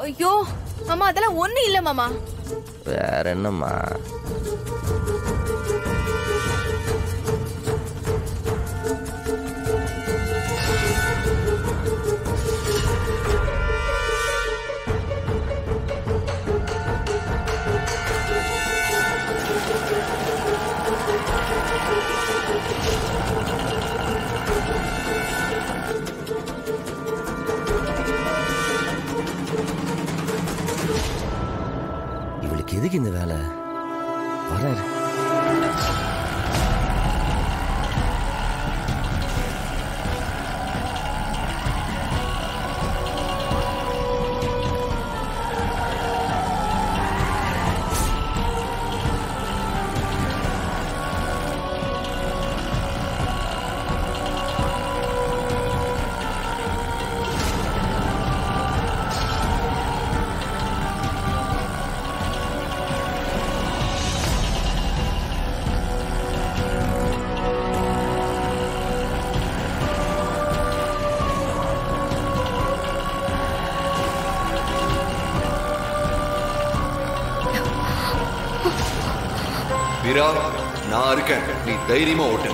ஐயோ மாமா, அதெல்லாம் ஒண்ணு இல்ல மாமா. வேற என்னம்மா? எதுக்கு இந்த வேலை? வர வீரா, நான் இருக்கேன், நீ தைரியமா ஓட்டு.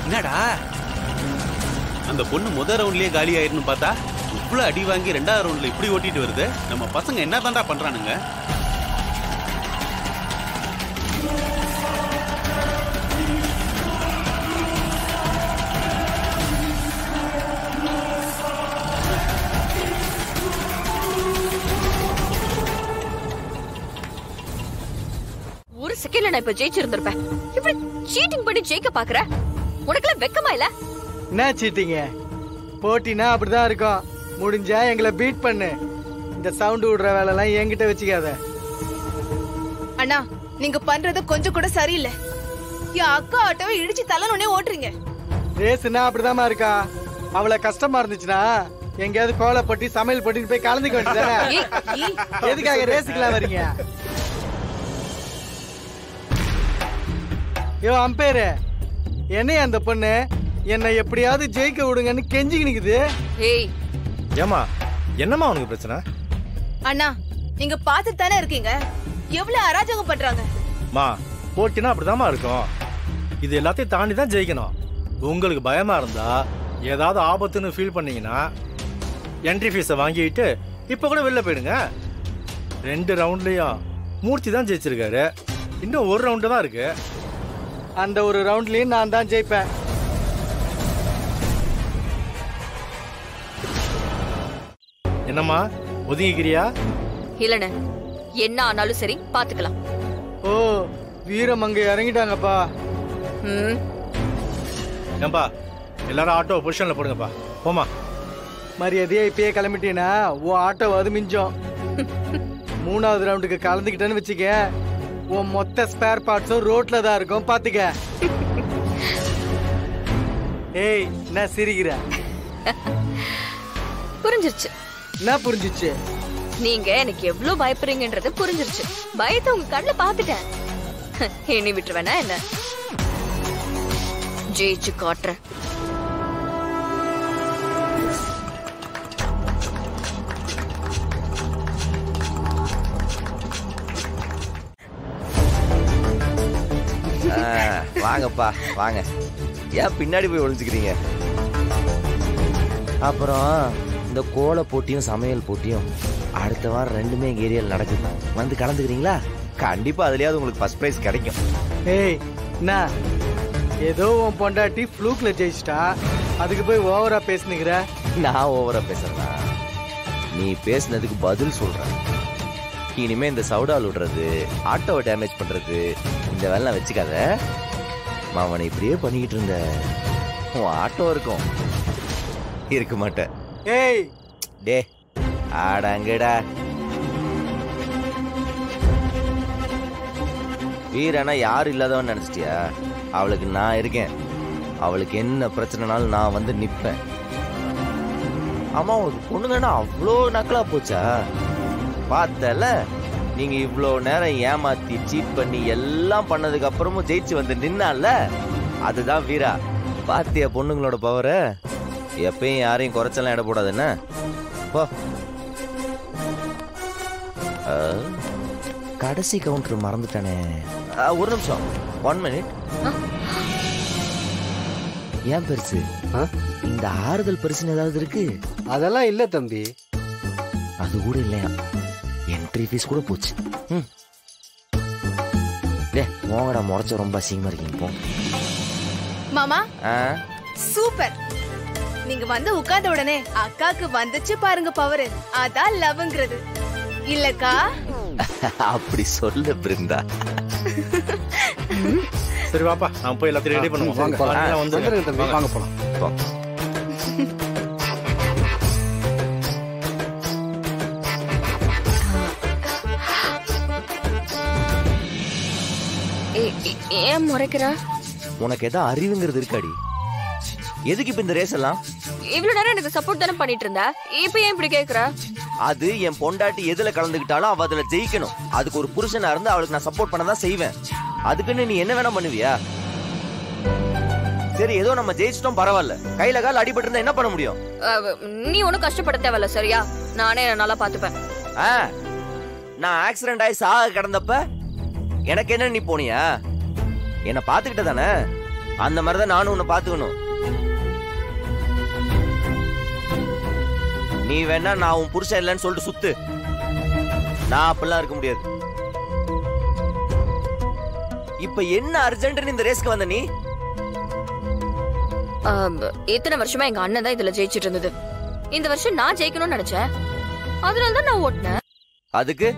என்னடா அந்த பொண்ணு முதல் ரவுண்ட்லயே காலி ஆயிருன்னு பார்த்தா இவ்வளவு அடி வாங்கி ரெண்டாவது ரவுண்ட்ல இப்படி ஓட்டிட்டு வருது. நம்ம பசங்க என்ன தாண்டா பண்றானுங்க? ஒரு செகண்ட்ல நான் இப்ப ஜெயிச்சிருந்திருப்பேன். இப்படி சீட்டிங் பண்ணி ஜெயிக்க பாக்குற? உனக்குலாம் வெக்கமா இல்ல? என்ன சீட்டிங்க? போட்டினா அப்படிதான் இருக்கும். முடிஞ்சா எங்களை பீட் பண்ணு. இந்த சவுண்ட் விடுற வேலை எல்லாம் என்கிட்ட வச்சுக்காத. அண்ணா, நீங்க பண்றது கொஞ்சம் கூட சரியில்லை. என் அக்கா ஆட்டோவை இடிச்சு தள்ளனே ஓட்டுறீங்க. ரேஸ்னா அப்படிதாம்மா இருக்கா. அவ்வளவு கஷ்டமா இருந்துச்சுன்னா எங்கேயாவது கோலப்பட்டி சமையல் பட்டின்னு போய் கலந்துக்க வேண்டியதானே. எதுக்காக ரேஸுக்குலாம் வரீங்க? யோ அம்பேரு, என்னைய அந்த பொண்ணு என்னை எப்படியாவது ஜெயிக்க விடுங்கன்னு கெஞ்சிக்கு நிக்குது. ஏய் ஏமா, என்னம்மா உனக்கு பிரச்சனை? அண்ணா, நீங்க பாத்துட்டு தானே இருக்கீங்க எவ்வளவு அராஜகம் பண்றாங்க. மா, போட்டினா அப்படிதாம்மா இருக்கும். இது எல்லாத்தையும் தாண்டி தான் ஜெயிக்கணும். உங்களுக்கு பயமா இருந்தா ஏதாவது ஆபத்துன்னு ஃபீல் பண்ணீங்கன்னா என்ட்ரி ஃபீஸை வாங்கிட்டு இப்போ கூட வெளில போயிடுங்க. 2 ரவுண்ட்லயும் மூர்த்தி தான் ஜெயிச்சிருக்காரு. இன்னும் ஒரு ரவுண்டு தான் இருக்கு. அந்த ஒரு ரவுண்ட்லயும் நான் தான் ஜெயிப்பேன். என்னம்மா ஒதுங்கிக்கிறியா? இல்லண்ணே, என்ன ஆனாலும் சரி பாத்துக்கலாம். ஓ, வீரம் அங்க இறங்கிட்டாங்கப்பா. ஏன்பா, எல்லாரும் ஆட்டோ பொசிஷன்ல போடுங்கப்பா. போமா. மரியாதையா இப்பயே கிளம்பிட்டீங்கன்னா உன் ஆட்டோவாது மிஞ்சம். 3வது ரவுண்டுக்கு கலந்துக்கிட்டேன்னு வச்சுக்க, உன் மொத்த ஸ்பேர் பார்ட்ஸும் ரோட்ல தான் இருக்கும். பாத்துக்க. ஏய், என்ன சிரிக்கிற? புரிஞ்சிருச்சு. என்ன புரிஞ்சிச்சு? நீங்க எனக்கு எவ்வளவு பயப்படுறீங்கன்றது புரிஞ்சிருச்சு. பயத்தை உங்க கண்ணுல பாத்துட்டேன். இனி விட்டுருவேனா என்ன? ஜெயிச்சு காட்டுறேன். வாங்கப்பா வாங்க. ஏன் பின்னாடி போய் ஒளிஞ்சுக்கிறீங்க? அப்புறம் இந்த கோல போட்டியும் சமையல் போட்டியும் அடுத்த வாரம் 2மே எங்க ஏரியாவில் நடக்குது. வந்து கலந்துக்கிறீங்களா? கண்டிப்பா அதுலயாவது உங்களுக்கு ஃபர்ஸ்ட் பிரைஸ் கிடைக்கும். ஏய், என்ன ஏதோ உன் பொண்டாட்டி ஃப்ளூக்ல ஜெயிச்சிட்டா, அதுக்கு போய் ஓவரா பேசுனீங்கிற? நான் ஓவரா பேசுறேன்னா? நீ பேசுனதுக்கு பதில் சொல்றேன். இனிமே இந்த சவுடால் விடுறது, ஆட்டோவை டேமேஜ் பண்றது, இந்த வேலை வச்சுக்காத. மாமனை இப்படியே பண்ணிக்கிட்டு இருந்த உன் ஆட்டோ இருக்கும் இருக்க மாட்டேன். ஏய் டே ஆடாங்கடா. வீரனா யாரும் இல்லாதவன் நினைச்சிட்டியா? அவளுக்கு நான் இருக்கேன். அவளுக்கு என்ன பிரச்சனைனாலும் நான் வந்து நிப்பேன். ஆமா, உங்களுக்கு பொண்ணுங்கன்னா அவ்வளோ நக்கலா போச்சா? பார்த்தல, நீங்க இவ்வளோ நேரம் ஏமாத்தி சீட் பண்ணி எல்லாம் பண்ணதுக்கு அப்புறமும் ஜெயிச்சு வந்து நின்னால, அதுதான் வீரா. பாத்தியா பொண்ணுங்களோட பவர? எப்பயும் யாரையும் குறைச்செல்லாம் இட போடாது என்ன? போ. கடைசி கவுண்டர் மறந்துட்டானே. ஒரு நிமிஷம், 1 minute. ஏன் பெருசு, இந்த ஆறுதல் பரிசுன்னு ஏதாவது இருக்கு? அதெல்லாம் இல்ல தம்பி. அது கூட இல்லையா? என்ட்ரி ஃபீஸ் கூட போச்சு. போங்கடா, முறைச்ச ரொம்ப அசிங்கமா இருக்கீங்க. போ மாமா. சூப்பர். நீங்க வந்து உட்கார்ந்த உடனே அக்காக்கு வந்துச்சு பாருங்க பவர். அதான் லவ்ங்கிறது இல்லக்கா? அப்படி சொல்ல பிருந்தா. சரி வாப்பா, நான் போய் எல்லாத்தையும் ரெடி பண்ணுவோம். வாங்க போலாம். ஏன் முறைக்கிற? உனக்கு ஏதோ அறிவுங்கிறது இருக்காடி? எதுக்கு இப்ப இந்த ரேஸ் எல்லாம்? இவ்வளவு நேரம் எனக்கு சப்போர்ட் தானே பண்ணிட்டு இருந்த, இப்ப ஏன் இப்படி கேக்குற? அது என் பொண்டாட்டி எதுல கலந்துக்கிட்டாலும் அவ அதுல ஜெயிக்கணும். அதுக்கு ஒரு புருஷனா இருந்து அவளுக்கு நான் சப்போர்ட் பண்ணதான் செய்வேன். அதுக்குன்னு நீ என்ன வேணா பண்ணுவியா? சரி, ஏதோ நம்ம ஜெயிச்சிட்டோம், பரவாயில்ல. கையில கால் அடிபட்டு இருந்தா என்ன பண்ண முடியும்? நீ ஒன்னும் கஷ்டப்பட தேவையில்ல, சரியா? நானே நல்லா பாத்துப்பேன். நான் ஆக்சிடென்ட் ஆகி சாக கிடந்தப்ப எனக்கு என்ன நீ போனியா? என்ன பாத்துக்கிட்ட தானே? அந்த மாதிரிதான் நானும் உன்னை பாத்துக்கணும். நீ வேணா நான் உன் புருஷன் இல்லைன்னு சொல்லிட்டு சுத்து. நான் அப்படிலாம் இருக்க முடியாது. இப்ப என்ன அர்ஜென்ட்னு இந்த ரேஸ்க்கு வந்த நீ? இத்தனை வருஷமா எங்க அண்ணன் தான் இதுல ஜெயிச்சிட்டு இருந்தது. இந்த வருஷம் நான் ஜெயிக்கணும்னு நினைச்சேன், அதனாலதான் நான் ஓட்டினேன். அதுக்கு